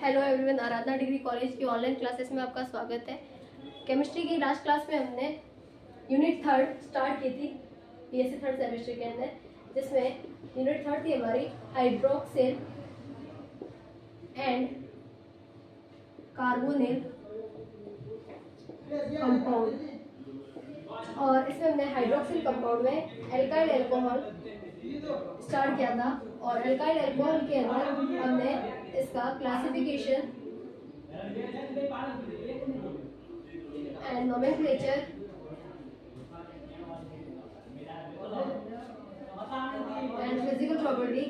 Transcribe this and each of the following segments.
Hello everyone, आराधना degree college की online classes में आपका स्वागत है। केमिस्ट्री की लास्ट क्लास में हमने यूनिट 3 स्टार्ट की थी बीएससी 3rd सेमेस्टर के अंदर, जिसमें यूनिट 3 थी हमारी हाइड्रोक्सिल एंड कार्बोनिल कंपाउंड। और इसमें हमने हाइड्रोक्सिल कंपाउंड में एल्काइल अल्कोहल स्टार्ट किया था और एल्काइल अल्कोहल के अंदर हमने इसका classification and nomenclature and physical property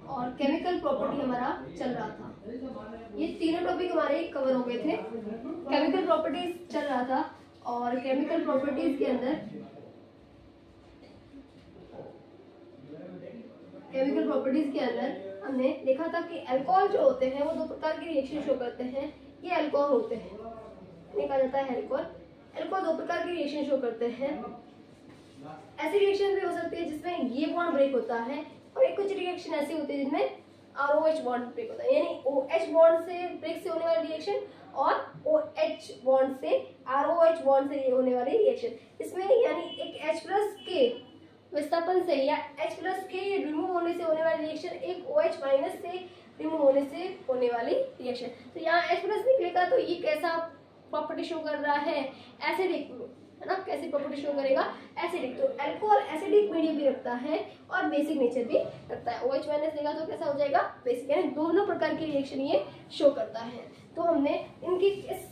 और केमिकल प्रॉपर्टी हमारा चल रहा था। ये तीनों टॉपिक हमारे कवर हो गए थे। केमिकल प्रॉपर्टीज चल रहा था और केमिकल प्रॉपर्टीज के अंदर हमने देखा था कि अल्कोहल जो होते हैं वो दो प्रकार के रिएक्शन शो करते हैं। ये अल्कोहल होते हैं, कहा जाता है अल्कोहल दो प्रकार के रिएक्शन शो करते हैं। ऐसी रिएक्शन भी हो सकती है जिसमें ये बॉन्ड ब्रेक होता है और एक कुछ रिएक्शन ऐसी होती है जिसमें ROH बॉन्ड ब्रेक होता है, यानी OH बॉन्ड से ब्रेक से होने वाली रिएक्शन और OH बॉन्ड से ROH बॉन्ड से होने वाली रिएक्शन। इसमें यानी एक H+ के विस्थापन से या H+ के रिमूव होने से होने वाली रिएक्शन, एक OH- से रिमूव होने से होने वाली रिएक्शन। तो यहाँ H+ निकलेगा तो ये कैसा प्रॉपर्टी शो कर रहा है? एसिडिक, है ना। कैसी प्रॉपर्टी शो करेगा? एसिडिक। तो अल्कोहल एसिडिक मीडियम भी रखता है और बेसिक नेचर भी रखता है। OH- देगा तो कैसा हो जाएगा? बेसिक, यानी दोनों प्रकार की रिएक्शन ये शो करता है। तो हमने इनकी इस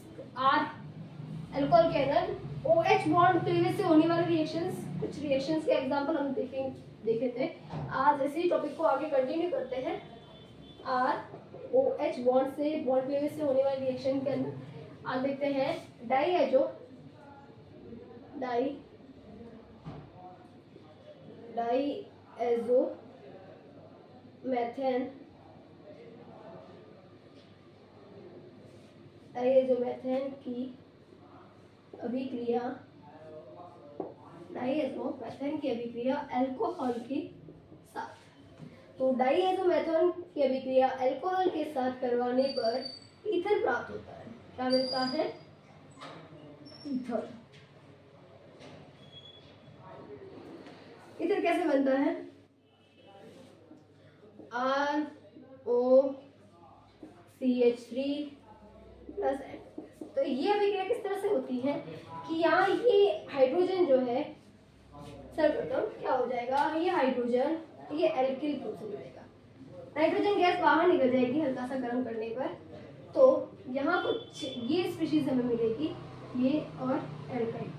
अल्कोहल के अंदर OH बॉन्ड प्रीवियस से होने वाले रिएक्शंस, कुछ रिएक्शंस के एग्जांपल हम देखे थे। आज इसी टॉपिक को आगे कंटिन्यू करते हैं। OH बॉन्ड से बॉन्ड प्रीवियस से होने वाले रिएक्शन के अंदर आज देखते हैं डाईएज़ो मेथेन की अभिक्रिया अल्कोहल के साथ। तो डाईएज़ोमेथेन की अभिक्रिया अल्कोहल के साथ करवाने पर ईथर प्राप्त होता है। क्या मिलता है? ईथर। ईथर कैसे बनता है? ROCH3+N। तो ये अभिक्रिया किस तरह से होती है कि यहाँ ये हाइड्रोजन जो है, सर्वप्रथम क्या हो जाएगा, ये हाइड्रोजन ये एल्किल ग्रुप से जुड़ेगा। नाइट्रोजन गैस बाहर निकल जाएगी हल्का सा गर्म करने पर। तो यहाँ कुछ ये स्पीशीज हमें मिलेगी, ये और एल्काइल।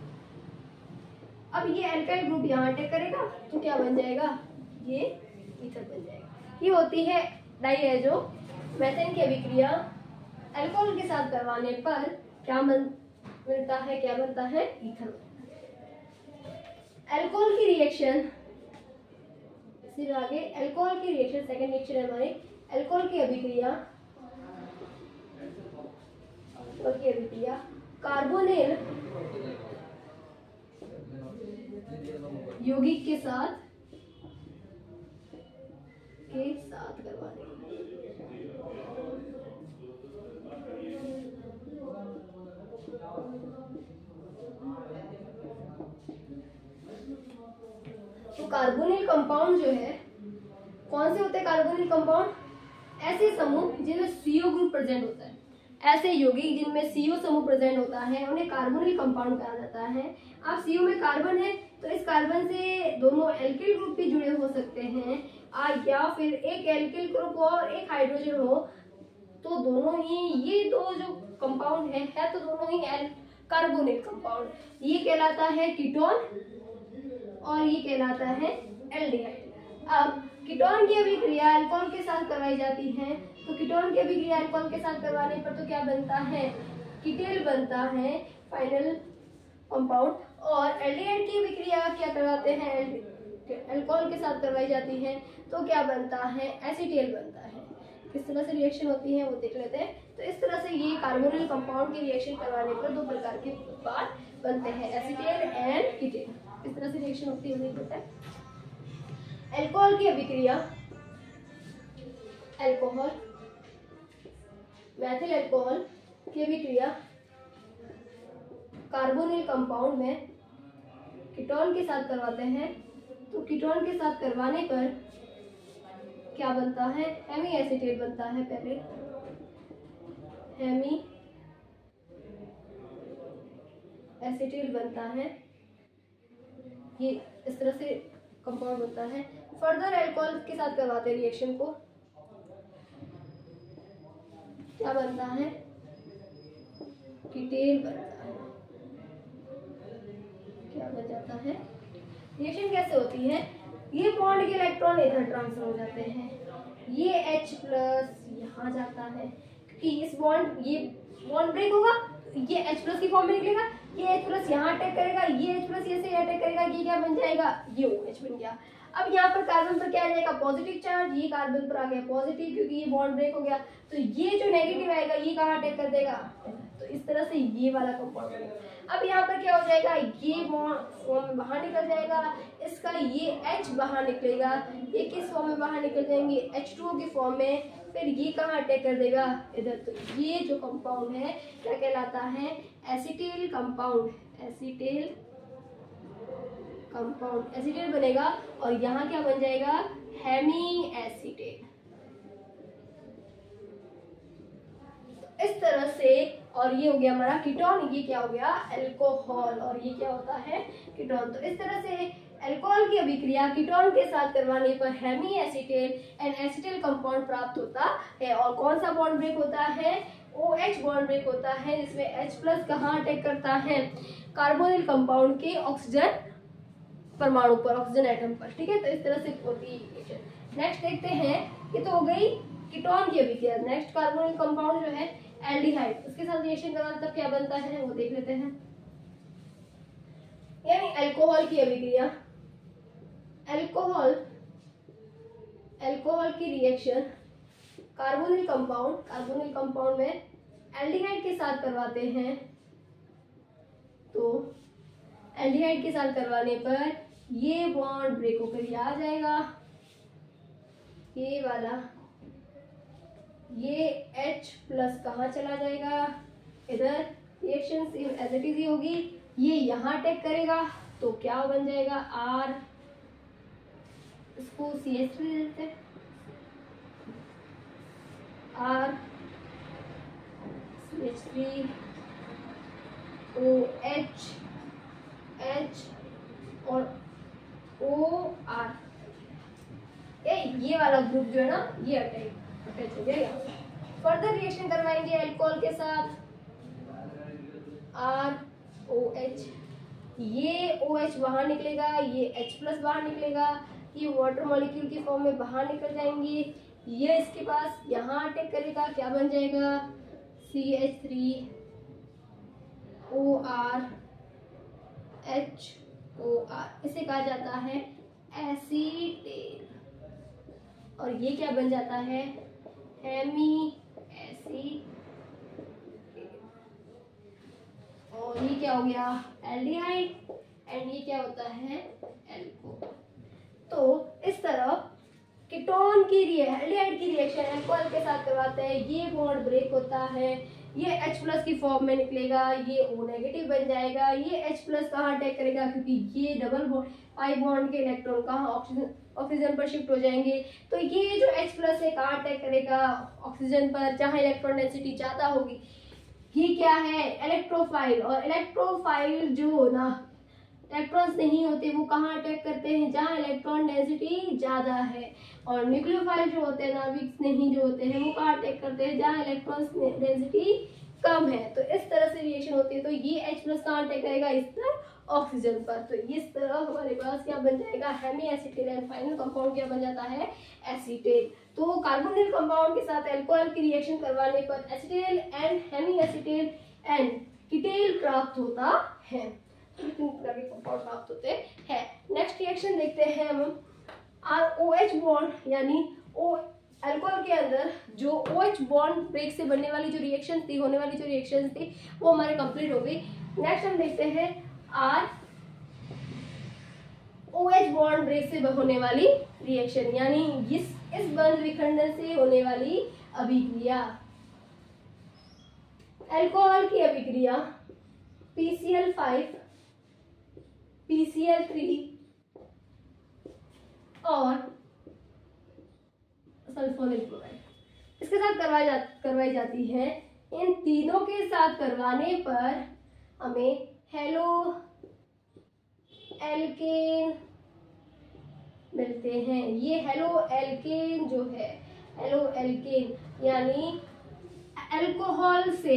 अब ये एल्काइल ग्रुप यहाँ अटैक करेगा तो क्या बन जाएगा? ये ईथर बन जाएगा। ये होती है डाईएज़ोमेथेन की अभिक्रिया अल्कोहल के साथ करवाने पर क्या मिलता है? क्या बनता है? ईथर। अल्कोहल की रिएक्शन, फिर आगे अल्कोहल की रिएक्शन, सेकंड रिएक्शन है हमारी अल्कोहल की अभिक्रिया कार्बोनिल यौगिक के साथ करवाने। तो कार्बोनिल कंपाउंड जो है, कौन से होते हैं कार्बोनिल कंपाउंड? ऐसे समूह जिनमें CO ग्रुप प्रेजेंट होता है, ऐसे यौगिक जिनमें CO समूह प्रेजेंट होता है उन्हें कार्बोनिल कंपाउंड कहा जाता है। अब CO में कार्बन है तो इस कार्बन से दोनों एल्किल ग्रुप भी जुड़े हो सकते हैं, या फिर एक एल्किल ग्रुप और एक हाइड्रोजन हो, तो दोनों ही ये दो जो कंपाउंड है तो दोनों ही कार्बोनिल कंपाउंड। ये कहलाता है कीटोन और ये कहलाता है एल्डिहाइड। अब कीटोन की अभिक्रिया अल्कोहल के साथ करवाई जाती है, तो कीटोन की अभिक्रिया अल्कोहल के साथ करवाने पर तो क्या बनता है? कीटेल बनता है, फाइनल कंपाउंड। और एल्डिहाइड की अभिक्रिया क्या करवाते हैं? अल्कोहल के साथ करवाई जाती है तो क्या बनता है? एसीटेल बनता है। किस तरह से रिएक्शन होती है वो देख लेते हैं। तो इस तरह से ये कार्बोनिल कंपाउंड की रिएक्शन करवाने पर दो प्रकार के उत्पाद बनते हैं, एसीटेल एंड कीटेल। इस तरह से रिएक्शन होती है वो देख लेते हैं। अल्कोहल की अभिक्रिया अल्कोहल मैथिल अल्कोहल की अभिक्रिया कार्बोनिल कंपाउंड में कीटोन के साथ करवाते हैं, तो कीटोन के साथ करवाने पर क्या बनता है, हेमी एसीटेट बनता है। पहले हेमी एसीटेट बनता है, ये इस तरह से कंपाउंड बनता है। फर्दर अल्कोहल के साथ करवाते हैं रिएक्शन को, क्या बनता है, कीटेन बनता है। क्या बन जाता है, रिएक्शन कैसे होती है, ये बॉन्ड के इलेक्ट्रॉन इधर ट्रांसफर हो जाते हैं, ये H प्लस यहाँ जाता है, क्योंकि इस बॉन्ड, ये बॉन्ड ब्रेक होगा, ये H प्लस की फॉर्म में निकलेगा, ये H प्लस यहाँ अटैक करेगा, ये H प्लस ये से अटैक करेगा, ये क्या बन जाएगा, ये OH बन गया। अब यहाँ पर कार्बन पर क्या आ जाएगा, पॉजिटिव चार्ज, ये कार्बन पर आ गया पॉजिटिव, क्योंकि ये बॉन्ड ब्रेक हो गया, तो ये जो नेगेटिव आएगा ये कहाँ अटैक कर देगा, तो इस तरह से ये वाला कंपाउंड बनेगा। अब यहाँ पर क्या हो जाएगा, ये बॉन्ड फॉर्म में बाहर निकल जाएगा, इसका ये H बाहर निकलेगा, ये किस फॉर्म में बाहर निकल जाएंगे, H2O की फॉर्म में, फिर ये कहाँ अटैक कर देगा, इधर। तो ये जो कंपाउंड है क्या कहलाता है, acetal compound, acetal compound, acetal बनेगा, और यहाँ क्या बन जाएगा, हेमी एसीटेल। इस तरह से, और ये हो गया हमारा कीटोन, ये क्या हो गया, अल्कोहल, और ये क्या होता है, कीटोन। तो इस तरह से अल्कोहल की अभिक्रिया कीटोन के साथ करवाने पर Hemy acetal and acetal compound प्राप्त होता है। और कौन सा बॉन्ड ब्रेक होता है, OH बॉन्ड ब्रेक होता है, जिसमें H प्लस कहाँ अटैक करता है, कार्बोनिल कंपाउंड के ऑक्सीजन परमाणु पर, ऑक्सीजन एटम पर। ठीक है, तो इस तरह से होती है रिएक्शन। नेक्स्ट देखते हैं, ये तो हो गई कीटोन की अभिक्रिया। नेक्स्ट कार्बोनिल कंपाउंड जो है एल्डिहाइड, उसके साथ रिएक्शन करवाते तब क्या बनता है वो देख लेते हैं। यानी अल्कोहल की अभिक्रिया, अल्कोहल की रिएक्शन कार्बोनिल कंपाउंड में एल्डिहाइड के साथ करवाते हैं, तो एल्डिहाइड के साथ करवाने पर ये बॉन्ड ब्रेक होकर ये आ जाएगा, ये वाला, ये H प्लस कहाँ चला जाएगा, इधर, रिएक्शन एज इट इज होगी, ये यहाँ अटैक करेगा, तो क्या बन जाएगा, R, इसको CH3 दे देते हैं, R CH3 OH H और OR, ये वाला ग्रुप जो है ना, ये अटैच हो गया। फर्दर रिएक्शन करवाएंगे अल्कोहल के साथ, ROH, ये OH बाहर निकलेगा, ये H प्लस बाहर निकलेगा, ये वाटर मॉलिक्यूल की फॉर्म में बाहर निकल जाएंगे, ये इसके पास यहाँ अटैक करेगा, क्या बन जाएगा, CH3 OR HOR, इसे कहा जाता है एसीटेल, और ये क्या बन जाता है, हेमी एसीटेल, और ये क्या हो गया, एल्डिहाइड, एंड ये क्या होता है, एल्कोहल। तो इस तरह कीटोन की एल्डिहाइड की रिएक्शन अल्कोहल के साथ करवाते हैं, ये बॉन्ड ब्रेक होता है, ये H प्लस की फॉर्म में निकलेगा, ये O नेगेटिव बन जाएगा, ये H प्लस कहाँ अटैक करेगा, क्योंकि ये डबल पाई बॉन्ड के इलेक्ट्रॉन कहाँ ऑक्सीजन पर शिफ्ट हो जाएंगे, तो ये जो H प्लस है कहाँ अटैक करेगा, ऑक्सीजन पर, जहाँ इलेक्ट्रॉन डेंसिटी ज्यादा होगी। ये क्या है, इलेक्ट्रोफाइल, और इलेक्ट्रोफाइल जो ना इलेक्ट्रॉन्स नहीं होते वो कहाँ अटैक करते हैं, जहाँ इलेक्ट्रॉन डेंसिटी ज्यादा है, और न्यूक्लियोफाइल जो होते हैं, नाभिक नहीं जो होते हैं, वो कहाँ अटैक करते हैं, जहाँ इलेक्ट्रॉन डेंसिटी कम है। तो इस तरह से रिएक्शन होती है। तो ये H प्लस कहाँ अटैक करेगा, इस पर, ऑक्सीजन पर। तो इस तरह हमारे पास क्या बन जाएगा, Hemy acetal, and final compound क्या बन जाता है, एसीटेल। तो कार्बोनिल कंपाउंड के साथ अल्कोहल की रिएक्शन करवाने पर acetal and Hemy acetal and Keitel प्राप्त होता है। कंपाउंड प्राप्त होते हैं। नेक्स्ट रिएक्शन देखते हैं हम, OH बॉन्ड, यानी अल्कोहल के अंदर जो OH बॉन्ड ब्रेक से बनने वाली जो रिएक्शन थी, होने वाली जो रिएक्शन थी, वो हमारे कंप्लीट हो गई। नेक्स्ट हम देखते हैं OH बॉन्ड ब्रेक से होने वाली रिएक्शन, यानी इस बंध विखंडन से होने वाली अभिक्रिया। अल्कोहल की अभिक्रिया PCl5 PCl3 और सल्फोनिल क्लोराइड इसके साथ करवाई जाती है। इन तीनों के साथ करवाने पर हमें हेलो एल्केन मिलते हैं। ये हेलो एल्केन जो है, हेलो एल्केन यानी अल्कोहल से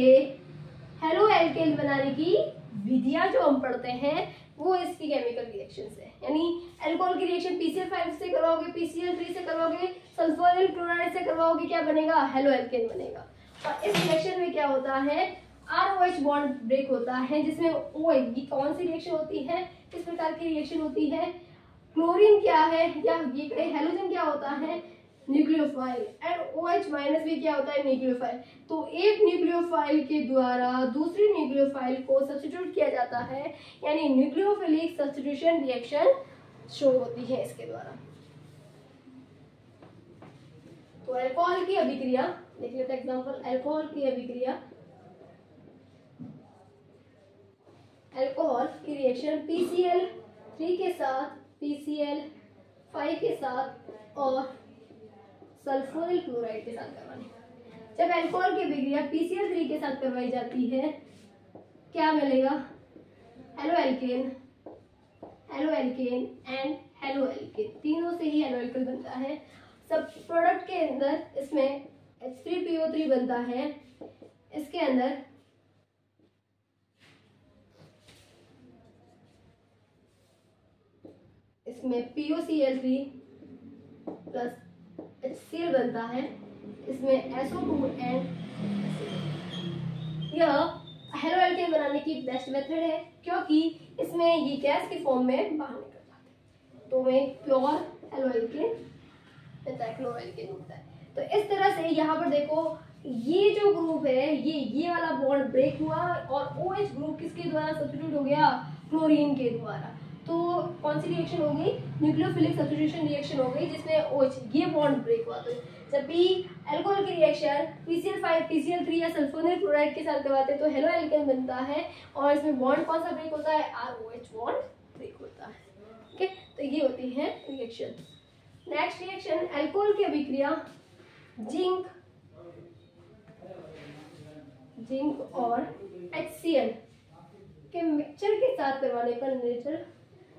हेलो एल्केन बनाने की विधियां जो हम पढ़ते हैं वो इसकी केमिकल रिएक्शन है। यानी अल्कोहल की रिएक्शन PCl5 से करवाओगे, PCl3 से करवाओगे, सल्फोनिल क्लोराइड से करवाओगे, क्या बनेगा? हेलो एल्केन बनेगा। और इस रिएक्शन में क्या होता है? ROH बॉन्ड ब्रेक होता है, जिसमें OH, ये कौन सी रिएक्शन होती है? किस प्रकार की रिएक्शन होती है? क्लोरीन क्या है या ये हेलोजन क्या होता है? न्यूक्लियोफाइल। एंड OH माइनस भी क्या होता है? न्यूक्लियोफाइल। तो एक न्यूक्लियोफाइल के द्वारा दूसरी न्यूक्लियोफाइल को सब्स्टिट्यूट किया जाता है, यानी न्यूक्लियोफिलिक सब्स्टिट्यूशन रिएक्शन शो होती है इसके द्वारा। तो अल्कोहल की अभिक्रिया देख लेते हैं एग्जांपल। अल्कोहल की अभिक्रिया, अल्कोहल की रिएक्शन PCl3 के साथ, PCl5 के साथ और सल्फोनिल क्लोराइड के साथ करवानी। जब अल्कोहल की अभिक्रिया PCl3 के साथ करवाई जाती है, क्या मिलेगा? Halo alkane, halo alkane and halo alkane, तीनों से ही हेलो एल्केन बनता है। सब प्रोडक्ट के अंदर इसमें H3PO3 बनता है, इसके अंदर इसमें POCl3 प्लस HCl बनता है, इसमें SO2 एंड यह हेलो एल्केन बनाने की बेस्ट मेथड है, क्योंकि इसमें ये गैस की फॉर्म में बाहर निकल जाते हैं। तो में प्योर हेलो एल्केन बनता है, क्लोरो एल्केन होता है। तो इस तरह से यहाँ पर देखो, ये जो ग्रुप है ये वाला बॉन्ड ब्रेक हुआ और OH ग्रुप किसके द्वारा सब्स्टिट्यूट हो गया? क्लोरीन के द्वारा। तो कौन सी रिएक्शन होगी? न्यूक्लियोफिलिक सब्स्टिट्यूशन रिएक्शन हो गई, जिसमें OH ये बॉन्ड ब्रेक हुआ। तो जब भी अल्कोहल की रिएक्शन PCl5 PCl3 या सल्फोनिल क्लोराइड के साथ करवाते हैं तो हेलो एल्केन बनता है, और इसमें बॉन्ड कौन सा ब्रेक होता है? ROH बॉन्ड ब्रेक होता है। ओके, तो ये होती है रिएक्शन। नेक्स्ट रिएक्शन, अल्कोहल की अभिक्रिया जिंक और HCl के मिक्सचर के साथ करवाने पर, नेचुरल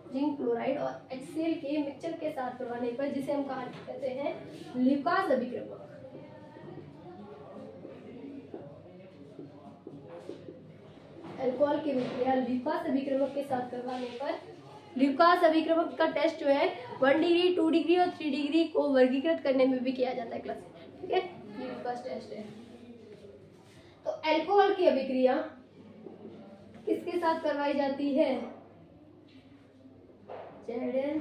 जिंक क्लोराइड और HCl के मिक्सचर के साथ करवाने पर, जिसे हम कहा कहते हैं ल्यूकास अभिक्रमक। अल्कोहल की अभिक्रिया ल्यूकास अभिक्रमक के साथ करवाने पर, ल्यूकास अभिक्रमक का टेस्ट जो है 1 डिग्री, 2 डिग्री और 3 डिग्री को वर्गीकृत करने में भी किया जाता है क्लास। ठीक है, ये ल्यूकास टेस्ट है। तो अल्कोहल की अभिक्रिया किसके साथ करवाई जाती है? Zn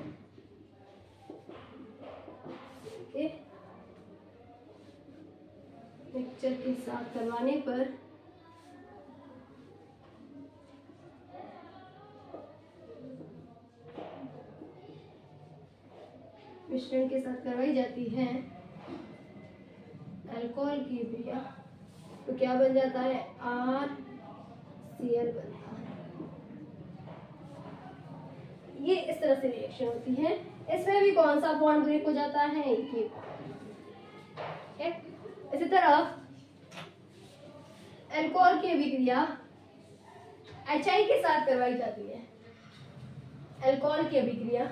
के मिक्सचर के साथ करवाने पर मिश्रण के साथ करवाई जाती है अल्कोहल की अभिक्रिया, तो क्या बन जाता है? RCl बनता है। ये इस तरह से रिएक्शन होती है। इसमें भी कौन सा बॉन्ड ब्रेक हो जाता है? ये। इसी तरह अल्कोहल की अभिक्रिया HI के साथ करवाई जाती है। अल्कोहल की अभिक्रिया,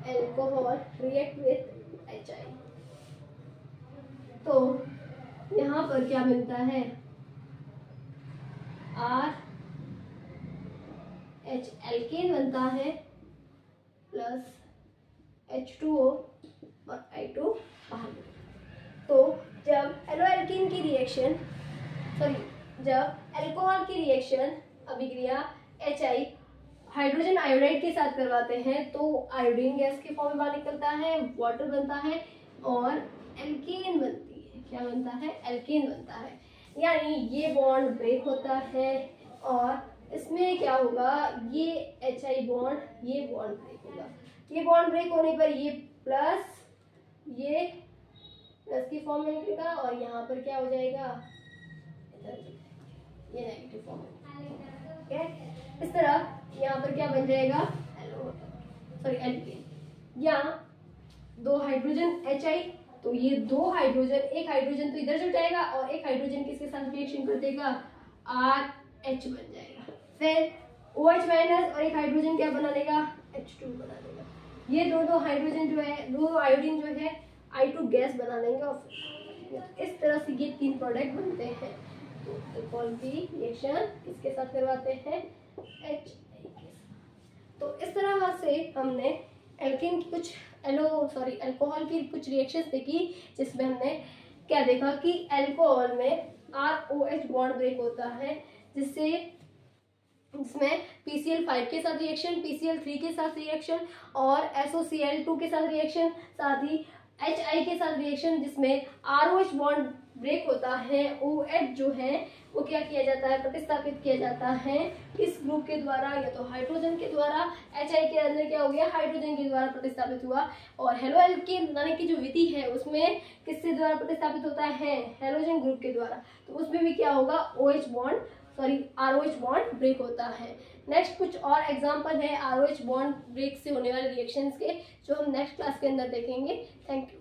अल्कोहल रिएक्ट विथ HI, तो यहाँ पर क्या मिलता है? RH एल्केन बनता है प्लस H2O और I2 बाहर। तो जब हेलो एल्केन की रिएक्शन, जब अल्कोहल की रिएक्शन अभिक्रिया HI हाइड्रोजन आयोडाइड के साथ करवाते हैं तो आयोडीन गैस के फॉर्म में बाहर निकलता है, वाटर बनता है और एल्केन बनती है। क्या बनता है? एल्केन बनता है। यानी ये बॉन्ड ब्रेक होता है और इसमें क्या होगा? ये HI बॉन्ड, ये बॉन्ड ब्रेक होगा। ये बॉन्ड ब्रेक होने पर ये प्लस की फॉर्म में निकलेगा और यहाँ पर क्या हो जाएगा? ये नेगेटिव फॉर्म है। ठीक है, इस तरह यहाँ पर क्या बन जाएगा, एल्केन। यहाँ 2 हाइड्रोजन HI, तो ये 2 हाइड्रोजन, एक हाइड्रोजन तो इधर चल जाएगा और एक हाइड्रोजन किसके साथ रिएक्शन कर देगा, RH बन जाएगा। फिर OH माइनस और एक हाइड्रोजन क्या बना लेगा, H2 बना लेगा। ये दो हाइड्रोजन जो है, 2 आयोडीन जो है I2 गैस बना लेंगे और फिर इस तरह से ये 3 प्रोडक्ट बनते हैं। तो अल्कोहल की रिएक्शन किसके साथ करवाते हैं, HI के साथ। तो इस तरह से हमने एल्केन की कुछ अल्कोहल की कुछ रिएक्शंस देखी, जिसमें हमने क्या देखा कि अल्कोहल में ROH बॉन्ड ब्रेक होता है, जिसमें PCl5 के साथ रिएक्शन, PCl3 के साथ रिएक्शन और SOCl2 के साथ रिएक्शन, साथ ही HI के साथ रिएक्शन, जिसमें ROH बॉन्ड ब्रेक होता है। OH जो है वो क्या किया जाता है, प्रतिस्थापित किया जाता है इस ग्रुप के द्वारा, या तो हाइड्रोजन के द्वारा। HI के अंदर क्या हो गया, हाइड्रोजन के द्वारा प्रतिस्थापित हुआ। और हेलो एल्केन बनाने की जो विधि है उसमें किसके द्वारा प्रतिस्थापित होता है, हेलोजन ग्रुप के द्वारा। तो उसमें भी क्या होगा, ROH बॉन्ड ब्रेक होता है। नेक्स्ट कुछ और एग्जांपल है ROH बॉन्ड ब्रेक से होने वाले रिएक्शंस के, जो हम नेक्स्ट क्लास के अंदर देखेंगे। Thank you.